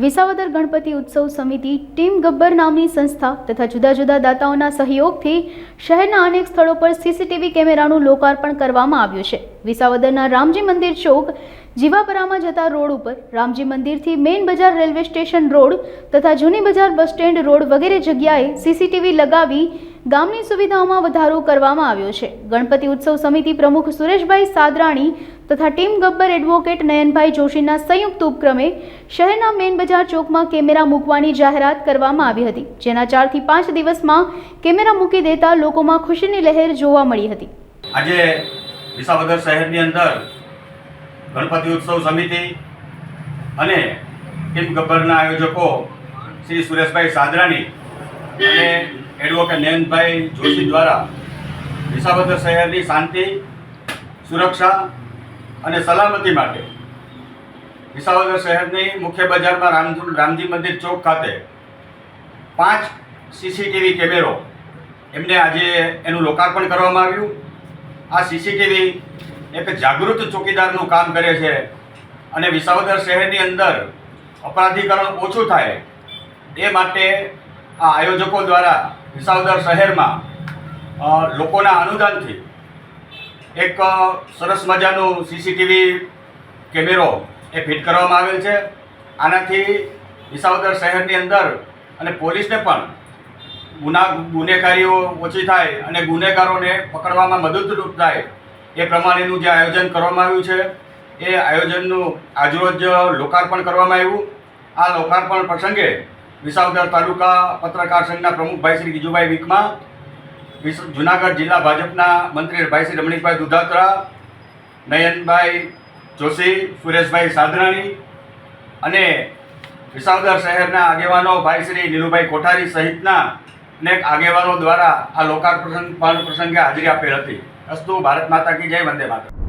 વિસાવદર ગણપતિ ઉત્સવ સમિતિ ટીમ ગબ્બર નામની સંસ્થા તથા જુદા જુદા દાતાઓના સહયોગથી શહેરના અનેક સ્થળો પર સીસીટીવી કેમેરાનું લોકાર્પણ કરવામાં આવ્યું છે। વિસાવદરના રામજી મંદિર ચોક જીવાપરામાં જતા રોડ ઉપર, રામજી મંદિરથી મેઇન બજાર રેલવે સ્ટેશન રોડ તથા જૂની બજાર બસ સ્ટેન્ડ રોડ વગેરે જગ્યાએ સીસીટીવી લગાવી ગામની સુવિધાઓમાં વધારો કરવામાં આવ્યો છે। ગણપતિ ઉત્સવ સમિતિ પ્રમુખ સુરેશભાઈ સાદરાણી તથા ટીમ ગબ્બર એડવોકેટ નયનભાઈ જોશીના સંયુક્ત ઉપક્રમે શહેરના મેઇન બજાર ચોકમાં કેમેરા મૂકવાની જાહેરાત કરવામાં આવી હતી, જેના 4 થી 5 દિવસમાં કેમેરા મૂકી દેતા લોકોમાં ખુશીની લહેર જોવા મળી હતી। આજે વિસાવદર શહેરની અંદર ગણપતિ ઉત્સવ સમિતિ અને ટીમ ગબ્બરના આયોજકો શ્રી સુરેશભાઈ સાદરાણી અને એડવોકેટ નયનભાઈ જોશી દ્વારા વિસાવદર શહેરની શાંતિ, સુરક્ષા અને સલામતી માટે વિસાવદર શહેરની મુખ્ય બજારમાં રામજી મંદિર ચોક ખાતે 5 સીસીટીવી કેમેરો એમને આજે એનું લોકાર્પણ કરવામાં આવ્યું। આ સીસીટીવી એક જાગૃત ચોકીદારનું કામ કરે છે અને વિસાવદર શહેરની અંદર અપરાધીકરણ ઓછું થાય એ માટે આ આયોજકો દ્વારા વિસાવદર શહેરમાં લોકોના અનુદાનથી એક સરસ મજાનું સીસીટીવી કેમેરો એ ફિટ કરવામાં આવેલ છે। આનાથી વિસાવદર શહેરની અંદર અને પોલીસને પણ ગુનેગારીઓ ઓછી થાય અને ગુનેગારોને પકડવામાં મદદરૂપ થાય એ પ્રમાણેનું જે આયોજન કરવામાં આવ્યું છે એ આયોજનનું આજરોજ લોકાર્પણ કરવામાં આવ્યું। આ લોકાર્પણ પ્રસંગે વિસાવદર તાલુકા પત્રકાર સંઘના પ્રમુખ ભાઈ શ્રી ગીજુભાઈ વિકમા, જુનાગઢ જિલ્લા ભાજપના મંત્રી ભાઈ શ્રી રમણીકભાઈ દુધાત્રા, નયનભાઈ જોશી, સુરેશભાઈ સાદરાણી અને વિસાવદર શહેરના આગેવાનો ભાઈ શ્રી નીલુભાઈ કોઠારી સહિતના અનેક આગેવાનો દ્વારા આ લોકાર્પણ પ્રસંગે હાજરી આપેલ હતી। અસ્તુ ભારત માતા કી જય, વંદે માતરમ।